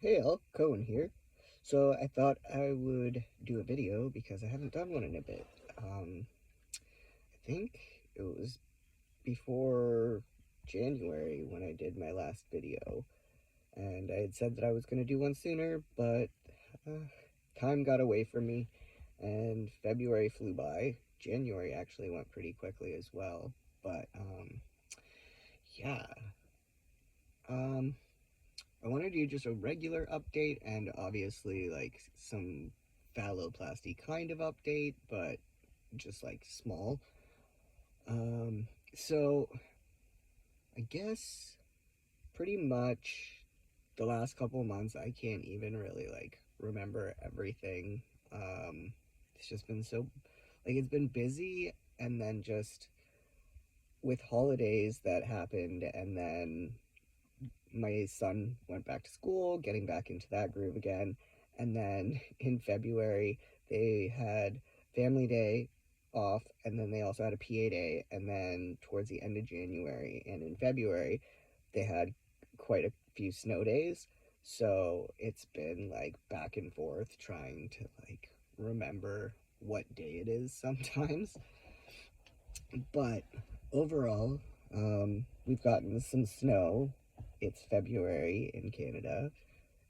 Hey all, Cohen here. So I thought I would do a video because I haven't done one in a bit. I think it was before January when I did my last video, and I had said that I was going to do one sooner, but uh, time got away from me, and February flew by. January actually went pretty quickly as well, but yeah. Um, I want to do just a regular update and obviously like some phalloplasty kind of update, but just like small. Um, so I guess pretty much the last couple of months I can't even really like remember everything. It's just been so like it's been busy, and then just with holidays that happened, and then my son went back to school, getting back into that groove again. And then in February, they had Family Day off, and then they also had a PA Day. And then towards the end of January and in February, they had quite a few snow days. So it's been like back and forth trying to like remember what day it is sometimes. But overall, we've gotten some snow. It's February in Canada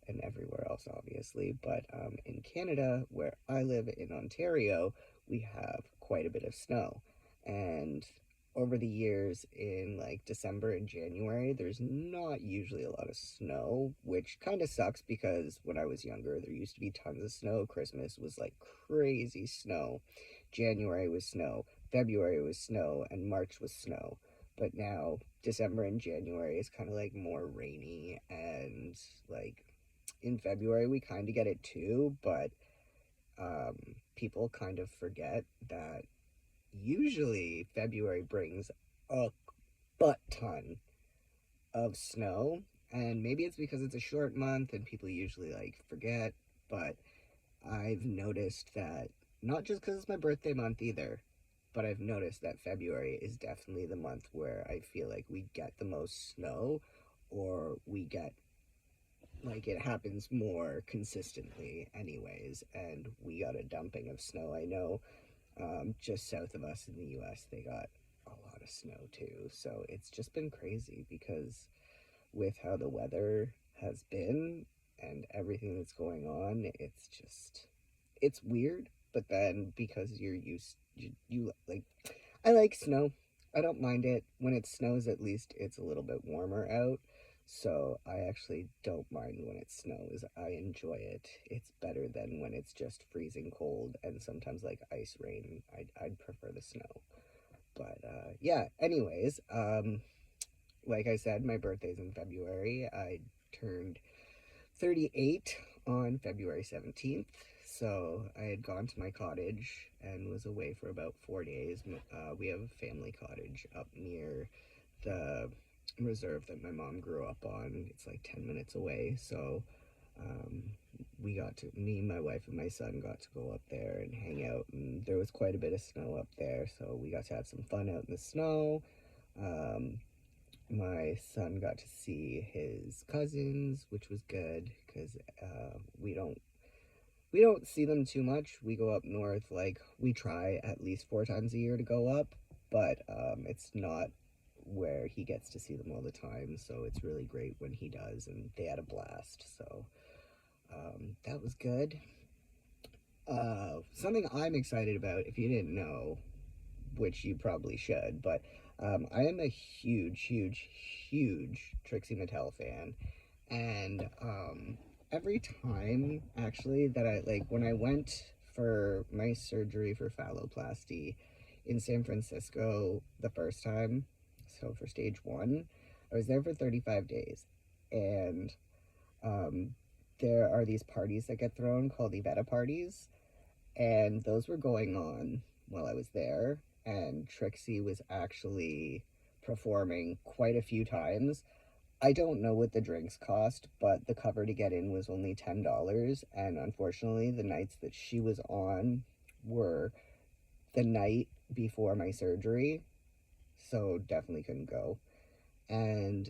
and everywhere else, obviously. But in Canada, where I live in Ontario, we have quite a bit of snow. And over the years, in like December and January, there's not usually a lot of snow, which kind of sucks because when I was younger, there used to be tons of snow. Christmas was like crazy snow. January was snow. February was snow. And March was snow. But now December and January is kind of like more rainy, and like in February we kind of get it too, but people kind of forget that usually February brings a butt ton of snow, and maybe it's because it's a short month and people usually like forget, but I've noticed that not just because it's my birthday month either, but I've noticed that February is definitely the month where I feel like we get the most snow, or we get like it happens more consistently anyways, and we got a dumping of snow. I know just south of us in the US they got a lot of snow too, so it's just been crazy because with how the weather has been and everything that's going on, it's just it's weird. But then because you're used you like I like snow. I don't mind it. When it snows, at least it's a little bit warmer out. So I actually don't mind when it snows. I enjoy it. It's better than when it's just freezing cold and sometimes like ice rain. I'd prefer the snow. But yeah, anyways, like I said, my birthday's in February. I turned 38 on February 17th. So I had gone to my cottage and was away for about 4 days. We have a family cottage up near the reserve that my mom grew up on. It's like 10 minutes away. So um, me, my wife, and my son got to go up there and hang out. And there was quite a bit of snow up there. So we got to have some fun out in the snow. Um, my son got to see his cousins, which was good because we don't see them too much. We go up north, like we try at least 4 times a year to go up, but it's not where he gets to see them all the time. So it's really great when he does, and they had a blast. So that was good. Something I'm excited about, if you didn't know, which you probably should, but I am a huge Trixie Mattel fan. And every time, actually, that I like when I went for my surgery for phalloplasty in San Francisco the first time, so for stage 1, I was there for 35 days. And um, there are these parties that get thrown called Iveta parties, and those were going on while I was there. And Trixie was actually performing quite a few times. I don't know what the drinks cost, but the cover to get in was only $10. And unfortunately, the nights that she was on were the night before my surgery, so definitely couldn't go. And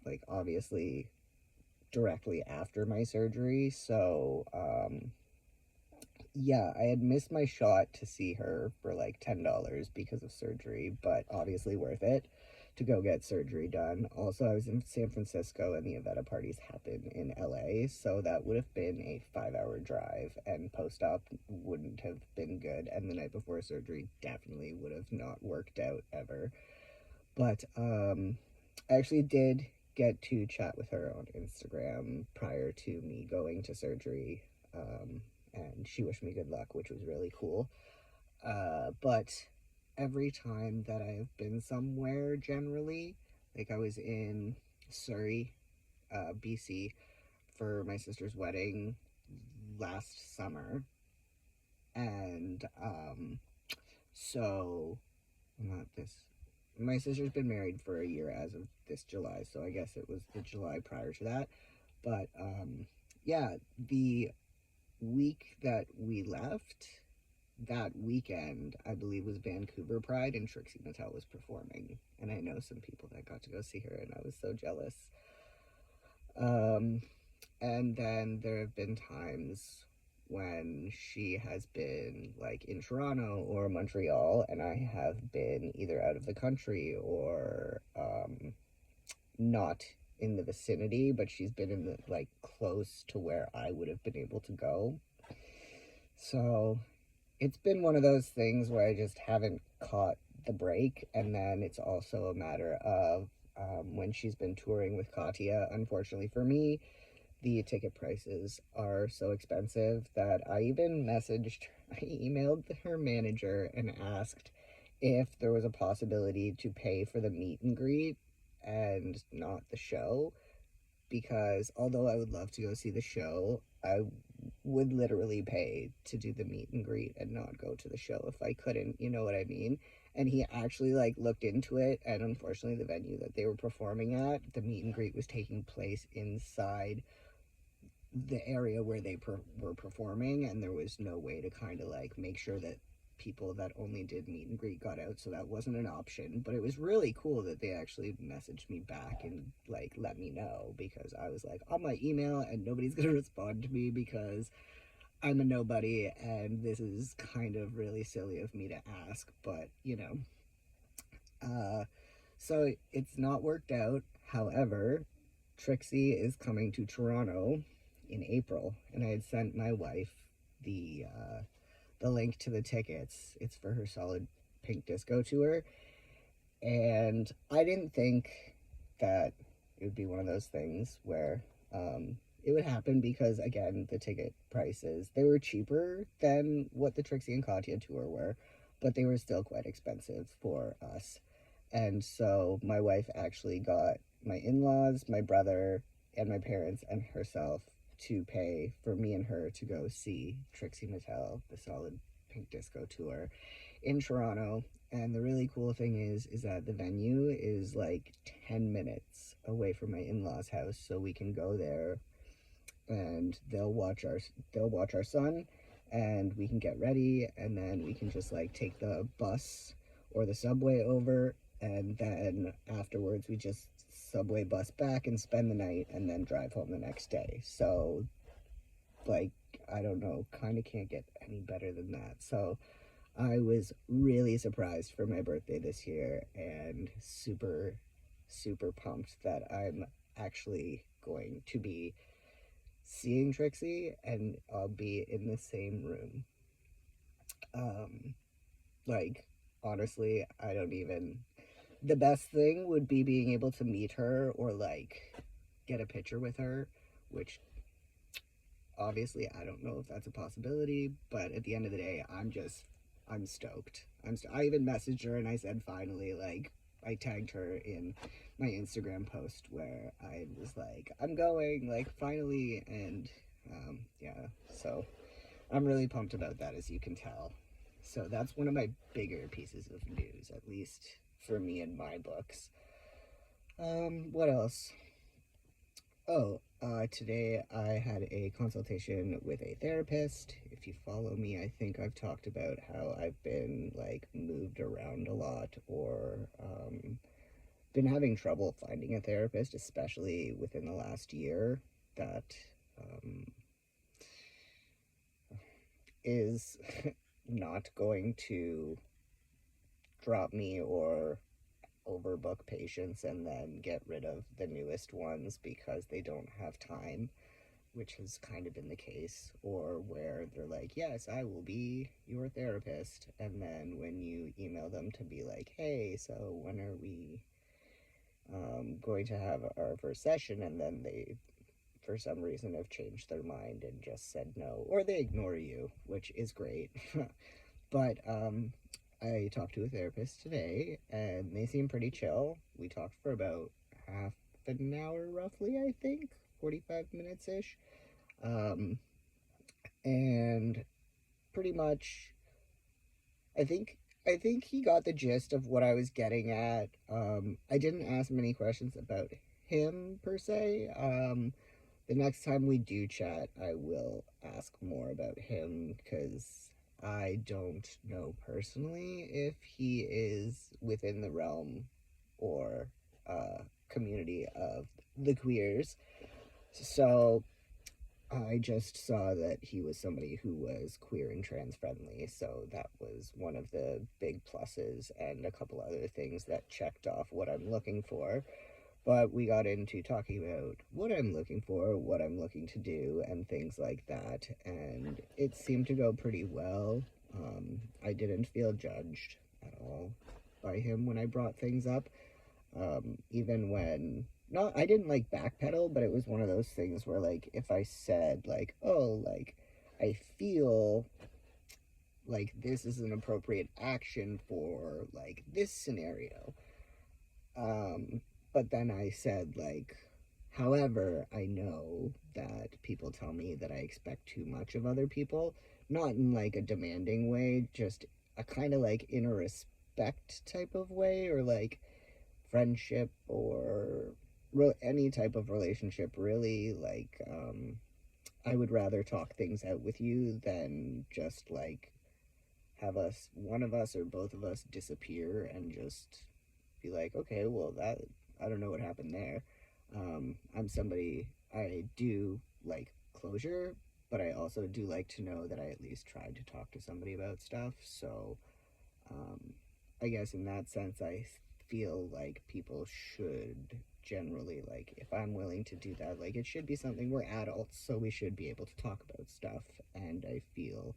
like obviously directly after my surgery. So, yeah, I had missed my shot to see her for like $10 because of surgery, but obviously worth it to go get surgery done. Also, I was in San Francisco and the Avetta parties happen in LA, so that would have been a 5 hour drive, and post op wouldn't have been good. And the night before surgery definitely would have not worked out ever. But I actually did get to chat with her on Instagram prior to me going to surgery. And she wished me good luck, which was really cool. But every time that I have been somewhere, generally, like I was in Surrey, BC, for my sister's wedding last summer, and so not this. My sister's been married for a year as of this July, so I guess it was the July prior to that. But yeah, the week that we left, that weekend, I believe, was Vancouver Pride, and Trixie Mattel was performing. And I know some people that got to go see her, and I was so jealous. And then there have been times when she has been like in Toronto or Montreal, and I have been either out of the country or not in the vicinity, but she's been in the like close to where I would have been able to go. So it's been one of those things where I just haven't caught the break. And then it's also a matter of when she's been touring with Katya, unfortunately for me, the ticket prices are so expensive that I even I emailed her manager and asked if there was a possibility to pay for the meet and greet and not the show, because although I would love to go see the show, I would literally pay to do the meet and greet and not go to the show if I couldn't, you know what I mean? And he actually like looked into it, and unfortunately the venue that they were performing at, the meet and greet was taking place inside the area where they were performing, and there was no way to kind of like make sure that people that only did meet and greet got out, so that wasn't an option. But it was really cool that they actually messaged me back and like let me know, because I was like on my email and nobody's gonna respond to me because I'm a nobody, and this is kind of really silly of me to ask, but you know. So it's not worked out. However, Trixie is coming to Toronto in April, and I had sent my wife the link to the tickets. It's for her Solid Pink Disco tour, and I didn't think that it would be one of those things where it would happen, because again, the ticket prices, they were cheaper than what the Trixie and Katya tour were, but they were still quite expensive for us. And so my wife actually got my in-laws, my brother, and my parents and herself to pay for me and her to go see Trixie Mattel, the Solid Pink Disco tour in Toronto. And the really cool thing is that the venue is like 10 minutes away from my in-laws' house, so we can go there and they'll watch our son, and we can get ready, and then we can just like take the bus or the subway over, and then afterwards we just subway bus back and spend the night and then drive home the next day. So like, I don't know, kind of can't get any better than that. So I was really surprised for my birthday this year, and super pumped that I'm actually going to be seeing Trixie, and I'll be in the same room. Um, like, honestly, I don't even. The best thing would be being able to meet her or like get a picture with her, which obviously I don't know if that's a possibility, but at the end of the day, I'm stoked. I even messaged her and I said finally, like, I tagged her in my Instagram post where I was like, I'm going, like, finally, and yeah, so I'm really pumped about that, as you can tell. So that's one of my bigger pieces of news, at least for me in my books. What else? Oh, today I had a consultation with a therapist. If you follow me, I think I've talked about how I've been like moved around a lot, or been having trouble finding a therapist, especially within the last year. that is not going to drop me or overbook patients and then get rid of the newest ones because they don't have time, which has kind of been the case, or where they're like, yes, I will be your therapist, and then when you email them to be like, hey, so when are we going to have our first session, and then they for some reason have changed their mind and just said no, or they ignore you, which is great. But I talked to a therapist today, and they seem pretty chill. We talked for about half an hour, roughly, I think, 45 minutes ish. Um, and pretty much, I think I think he got the gist of what I was getting at. I didn't ask many questions about him per se. The next time we do chat, I will ask more about him because I don't know personally if he is within the realm or community of the queers. So I just saw that he was somebody who was queer and trans friendly, so that was one of the big pluses, and a couple other things that checked off what I'm looking for. But we got into talking about what I'm looking for, what I'm looking to do, and things like that, and it seemed to go pretty well. I didn't feel judged at all by him when I brought things up, even when not I didn't like backpedal, but it was one of those things where like if I said like, oh, like I feel like this is an appropriate action for like this scenario, um but then I said like, however, I know that people tell me that I expect too much of other people, not in like a demanding way, just a kind of like in a respect type of way, or like friendship or any type of relationship, really. Like, I would rather talk things out with you than just like have us, one of us or both of us, disappear and just be like, okay, well, that, I don't know what happened there. I'm somebody, I do like closure, but I also do like to know that I at least tried to talk to somebody about stuff. So um, I guess in that sense, I feel like people should generally, like, if I'm willing to do that, like, it should be something, we're adults, so we should be able to talk about stuff. And I feel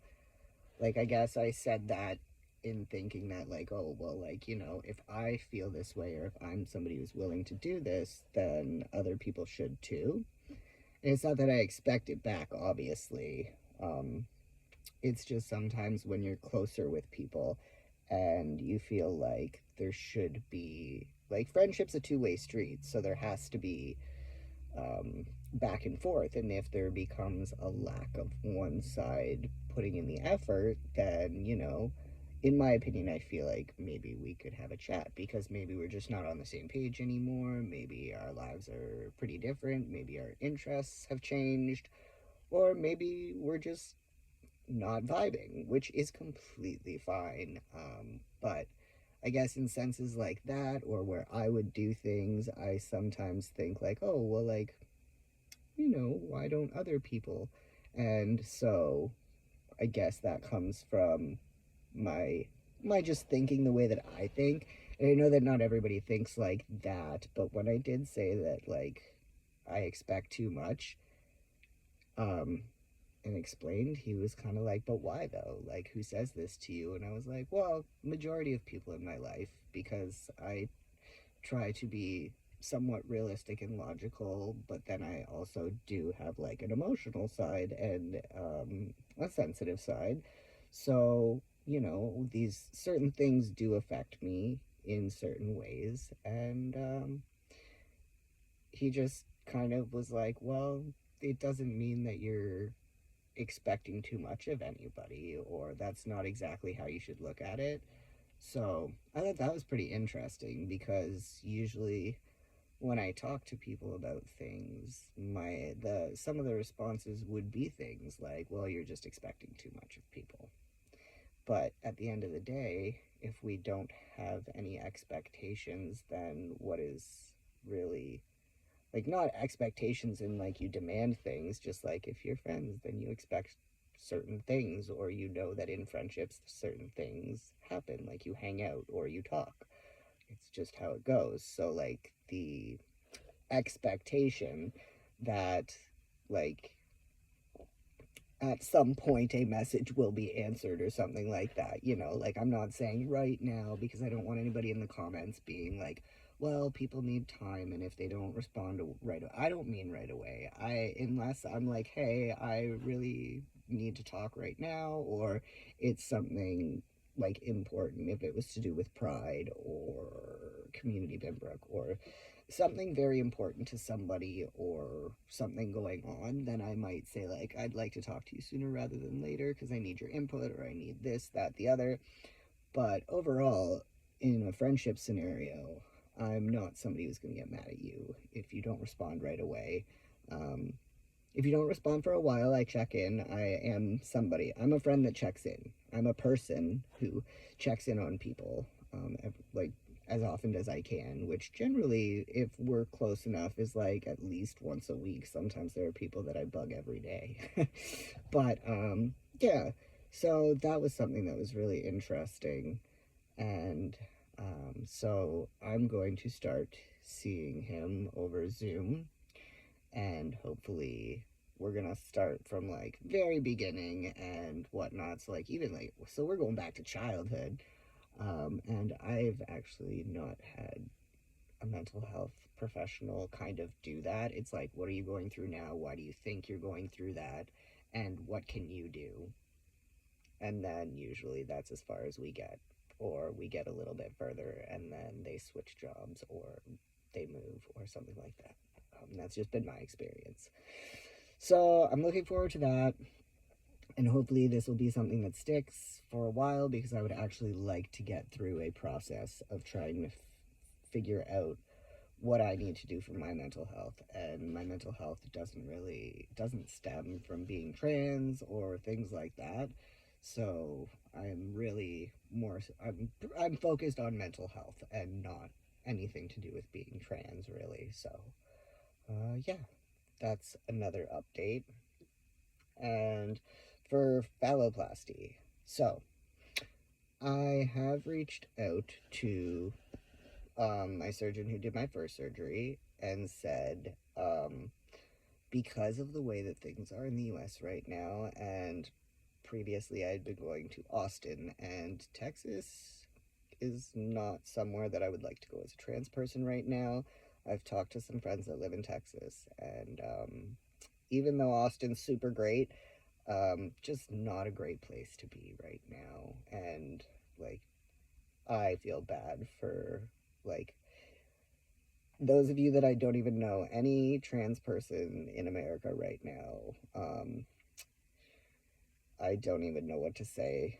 like, I guess I said that in thinking that, like, oh, well, like, you know, if I feel this way, or if I'm somebody who's willing to do this, then other people should too. And it's not that I expect it back, obviously. It's just sometimes when you're closer with people and you feel like there should be, like, friendship's a two-way street, so there has to be back and forth. And if there becomes a lack of one side putting in the effort, then, you know, in my opinion, I feel like maybe we could have a chat, because maybe we're just not on the same page anymore. Maybe our lives are pretty different. Maybe our interests have changed. Or maybe we're just not vibing, which is completely fine. But I guess in senses like that, or where I would do things, I sometimes think like, oh, well, like, you know, why don't other people? And so I guess that comes from my my just thinking the way that I think. And I know that not everybody thinks like that, but when I did say that, like, I expect too much, um, and explained, he was kind of like, but why though? Like, who says this to you? And I was like, well, majority of people in my life, because I try to be somewhat realistic and logical, but then I also do have like an emotional side and a sensitive side. So, you know, these certain things do affect me in certain ways. And he just kind of was like, well, it doesn't mean that you're expecting too much of anybody, or that's not exactly how you should look at it. So I thought that was pretty interesting, because usually when I talk to people about things, the some of the responses would be things like, well, you're just expecting too much of people. But at the end of the day, if we don't have any expectations, then what is really like not expectations in like you demand things, just like if you're friends then you expect certain things, or you know that in friendships certain things happen, like you hang out or you talk. It's just how it goes. So like the expectation that like at some point a message will be answered or something like that. You know, like I'm not saying right now because I don't want anybody in the comments being like, well, people need time, and if they don't respond right, I don't mean right away. Unless I'm like, hey, I really need to talk right now, or it's something like important, if it was to do with pride or community Binbrook or something very important to somebody or something going on, then I might say, like, I'd like to talk to you sooner rather than later because I need your input or I need this, that, the other. But overall, in a friendship scenario, I'm not somebody who's going to get mad at you if you don't respond right away. Um, if you don't respond for a while, I check in. I am somebody. I'm a friend that checks in. I'm a person who checks in on people, like as often as I can, which generally, if we're close enough, is like at least once a week. Sometimes there are people that I bug every day. But yeah, so that was something that was really interesting. And so I'm going to start seeing him over Zoom, and hopefully we're gonna start from like very beginning and whatnot. So like even like, so we're going back to childhood. And I've actually not had a mental health professional kind of do that. It's like, what are you going through now? Why do you think you're going through that? And what can you do? And then usually that's as far as we get, or we get a little bit further and then they switch jobs or they move or something like that. That's just been my experience. So I'm looking forward to that, and hopefully this will be something that sticks for a while, because I would actually like to get through a process of trying to figure out what I need to do for my mental health. And my mental health doesn't stem from being trans or things like that. So I'm really more I'm focused on mental health and not anything to do with being trans, really. So yeah, that's another update. And for phalloplasty, so I have reached out to my surgeon who did my first surgery and said, because of the way that things are in the US right now, and previously I had been going to Austin, and Texas is not somewhere that I would like to go as a trans person right now. I've talked to some friends that live in Texas, and even though Austin's super great, just not a great place to be right now. And like, I feel bad for like those of you that I don't even know, any trans person in America right now. I don't even know what to say.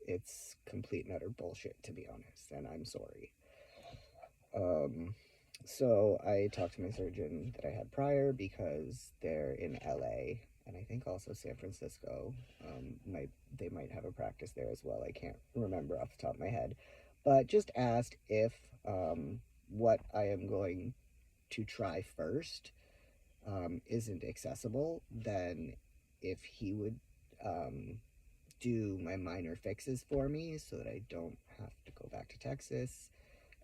It's complete and utter bullshit, to be honest, and I'm sorry. Um, so I talked to my surgeon that I had prior, because they're in LA and I think also San Francisco. They might have a practice there as well. I can't remember off the top of my head, but just asked if what I am going to try first isn't accessible, then if he would do my minor fixes for me so that I don't have to go back to Texas.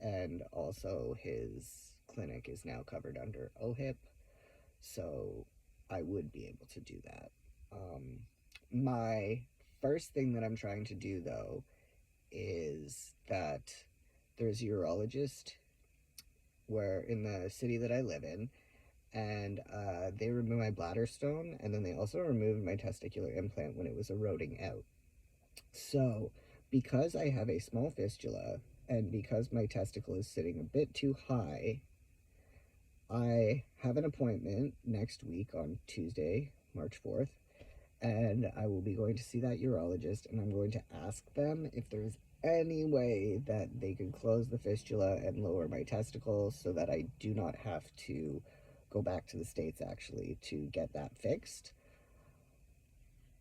And also his clinic is now covered under OHIP, so I would be able to do that. My first thing that I'm trying to do, though, is that there's a urologist where in the city that I live in, and they removed my bladder stone, and then they also removed my testicular implant when it was eroding out. So, because I have a small fistula, and because my testicle is sitting a bit too high, I have an appointment next week on Tuesday, March 4th, and I will be going to see that urologist, and I'm going to ask them if there's any way that they can close the fistula and lower my testicles so that I do not have to go back to the States actually to get that fixed.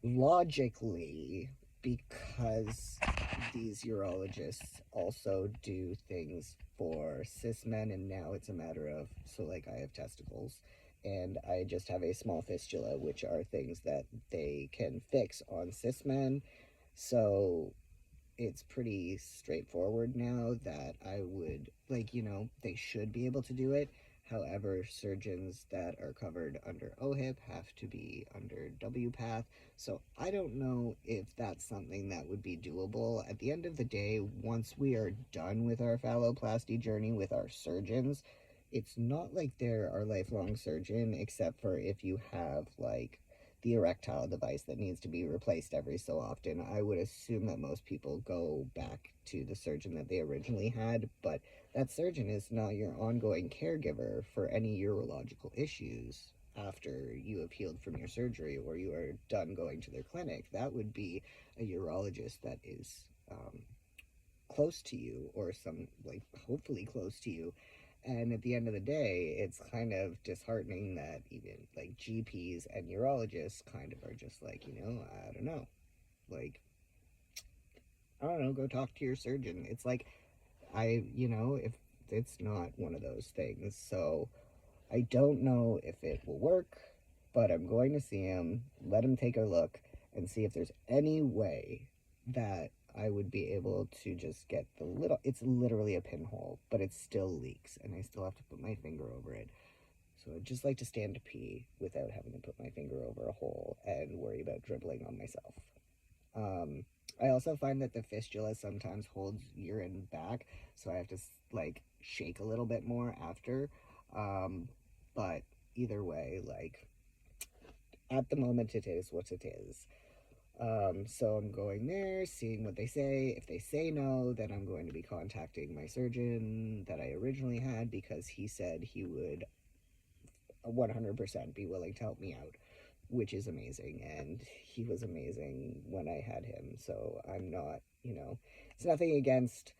Logically, because these urologists also do things for cis men, and now it's a matter of, so like I have testicles and I just have a small fistula, which are things that they can fix on cis men. So it's pretty straightforward now that I would, like, they should be able to do it. However, surgeons that are covered under OHIP have to be under WPATH. So I don't know if that's something that would be doable. At the end of the day, once we are done with our phalloplasty journey with our surgeons, it's not like they're our lifelong surgeon, except for if you have, like, the erectile device that needs to be replaced every so often. I would assume that most people go back to the surgeon that they originally had, but that surgeon is not your ongoing caregiver for any urological issues after you have healed from your surgery or you are done going to their clinic. That would be a urologist that is close to you, or some, like, hopefully close to you. And at the end of the day, it's kind of disheartening that even like GPs and urologists kind of are just like, I don't know, like, I don't know, go talk to your surgeon. It's like, if it's not one of those things. So I don't know if it will work, but I'm going to see him, let him take a look, and see if there's any way that I would be able to just get the little, it's literally a pinhole, but it still leaks, and I still have to put my finger over it. So I'd just like to stand to pee without having to put my finger over a hole and worry about dribbling on myself. Um, I also find that the fistula sometimes holds urine back, so I have to like shake a little bit more after. Um, but either way, like, at the moment, it is what it is. So I'm going there, seeing what they say. If they say no, then I'm going to be contacting my surgeon that I originally had, because he said he would 100% be willing to help me out, which is amazing. And he was amazing when I had him. So I'm not, it's nothing against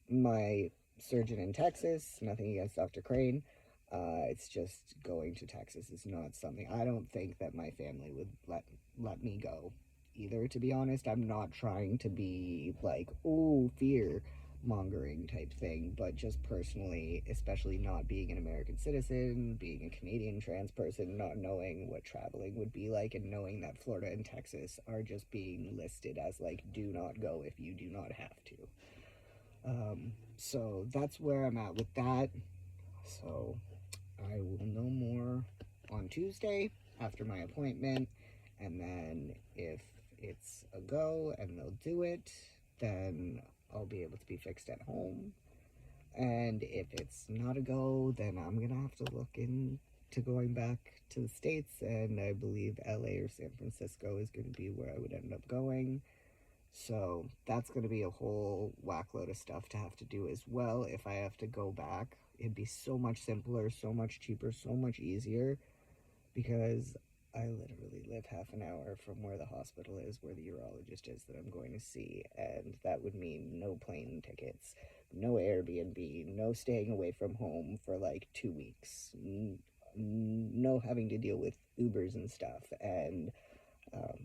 my surgeon in Texas, nothing against Dr. Crane. It's just going to Texas is not something, I don't think that my family would let me go either, to be honest. I'm not trying to be like, oh, fear mongering type thing, but just personally, especially not being an American citizen, being a Canadian trans person, not knowing what traveling would be like, and knowing that Florida and Texas are just being listed as like, do not go if you do not have to. So that's where I'm at with that. So I will know more on Tuesday after my appointment, and then if it's a go and they'll do it, then I'll be able to be fixed at home. And if it's not a go, then I'm gonna have to look into going back to the States, and I believe LA or San Francisco is going to be where I would end up going. So that's going to be a whole whackload of stuff to have to do as well if I have to go back. It'd be so much simpler, so much cheaper, so much easier, because I literally live half an hour from where the hospital is, where the urologist is that I'm going to see, and that would mean no plane tickets, no Airbnb, no staying away from home for like 2 weeks, no having to deal with Ubers and stuff, and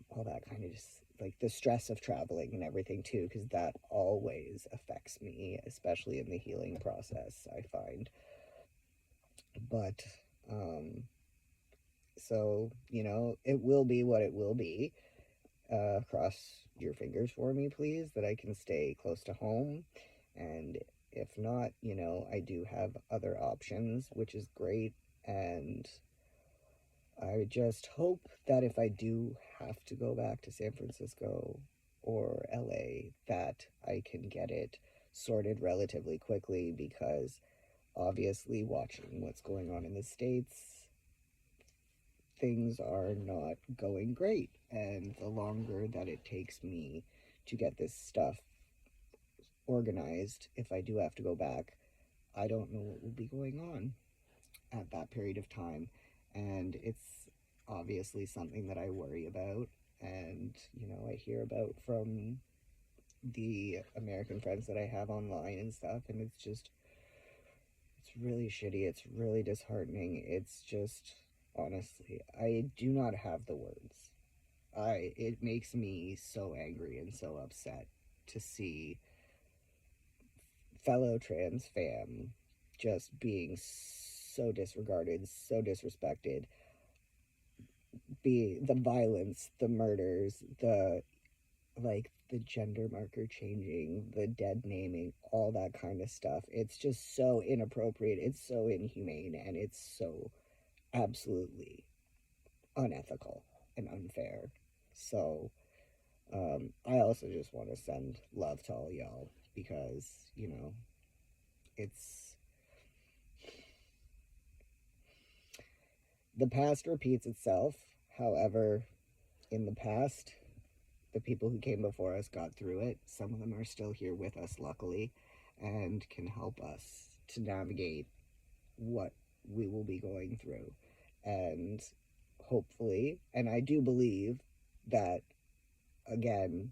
all that kind of, just like the stress of traveling and everything too, because that always affects me, especially in the healing process, I find. But so, it will be what it will be. Cross your fingers for me, please, that I can stay close to home. And if not, I do have other options, which is great. And I just hope that if I do have to go back to San Francisco or LA, that I can get it sorted relatively quickly, because obviously, watching what's going on in the States, things are not going great. And the longer that it takes me to get this stuff organized, if I do have to go back, I don't know what will be going on at that period of time. And it's obviously something that I worry about. And, I hear about from the American friends that I have online and stuff. And it's really shitty. It's really disheartening. It's just, honestly, I do not have the words. it makes me so angry and so upset to see fellow trans fam just being so disregarded, so disrespected, be the violence, the murders, the like the gender marker changing, the dead naming, all that kind of stuff. It's just so inappropriate, it's so inhumane, and it's so absolutely unethical and unfair. So I also just want to send love to all y'all because, you know, it's the past repeats itself. However, in the past, the people who came before us got through it. Some of them are still here with us, luckily, and can help us to navigate what we will be going through. And hopefully, and I do believe that, again,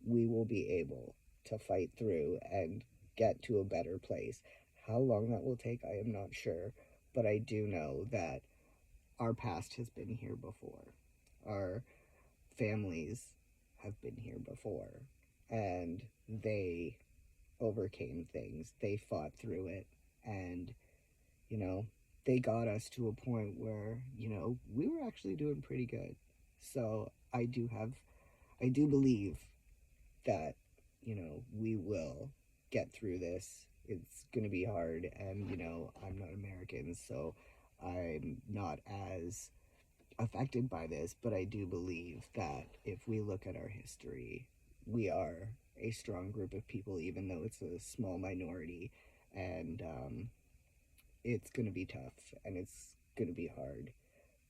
we will be able to fight through and get to a better place. How long that will take, I am not sure, but I do know that our past has been here before. Our families have been here before, and they overcame things. They fought through it, and, you know, they got us to a point where, you know, we were actually doing pretty good. So I do believe that, you know, we will get through this. It's going to be hard, and, you know, I'm not American, so I'm not as affected by this, but I do believe that if we look at our history, we are a strong group of people, even though it's a small minority, and it's going to be tough and it's going to be hard.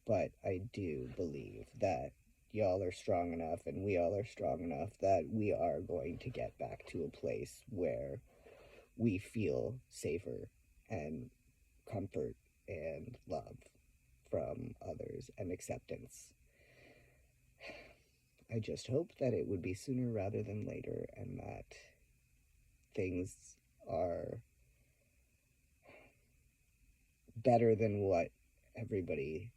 But I do believe that y'all are strong enough and we all are strong enough that we are going to get back to a place where we feel safer and comfort and love from others and acceptance. I just hope that it would be sooner rather than later and that things are better than what everybody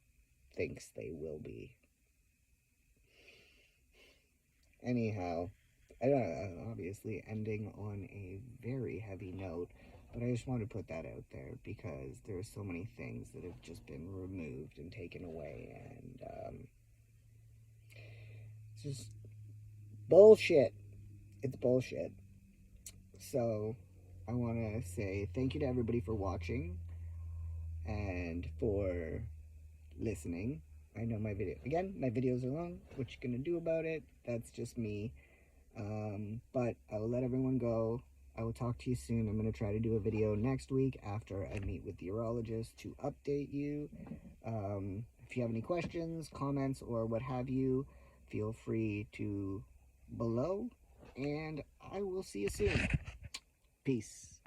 thinks they will be. Anyhow, I don't know, obviously ending on a very heavy note, but I just want to put that out there because there are so many things that have just been removed and taken away, and it's just bullshit. It's bullshit. So I want to say thank you to everybody for watching and for listening. I know my videos are long. What you gonna do about it? That's just me. But I will let everyone go. I will talk to you soon. I'm gonna try to do a video next week after I meet with the urologist to update you. If you have any questions, comments, or what have you, feel free to below. And I will see you soon. Peace.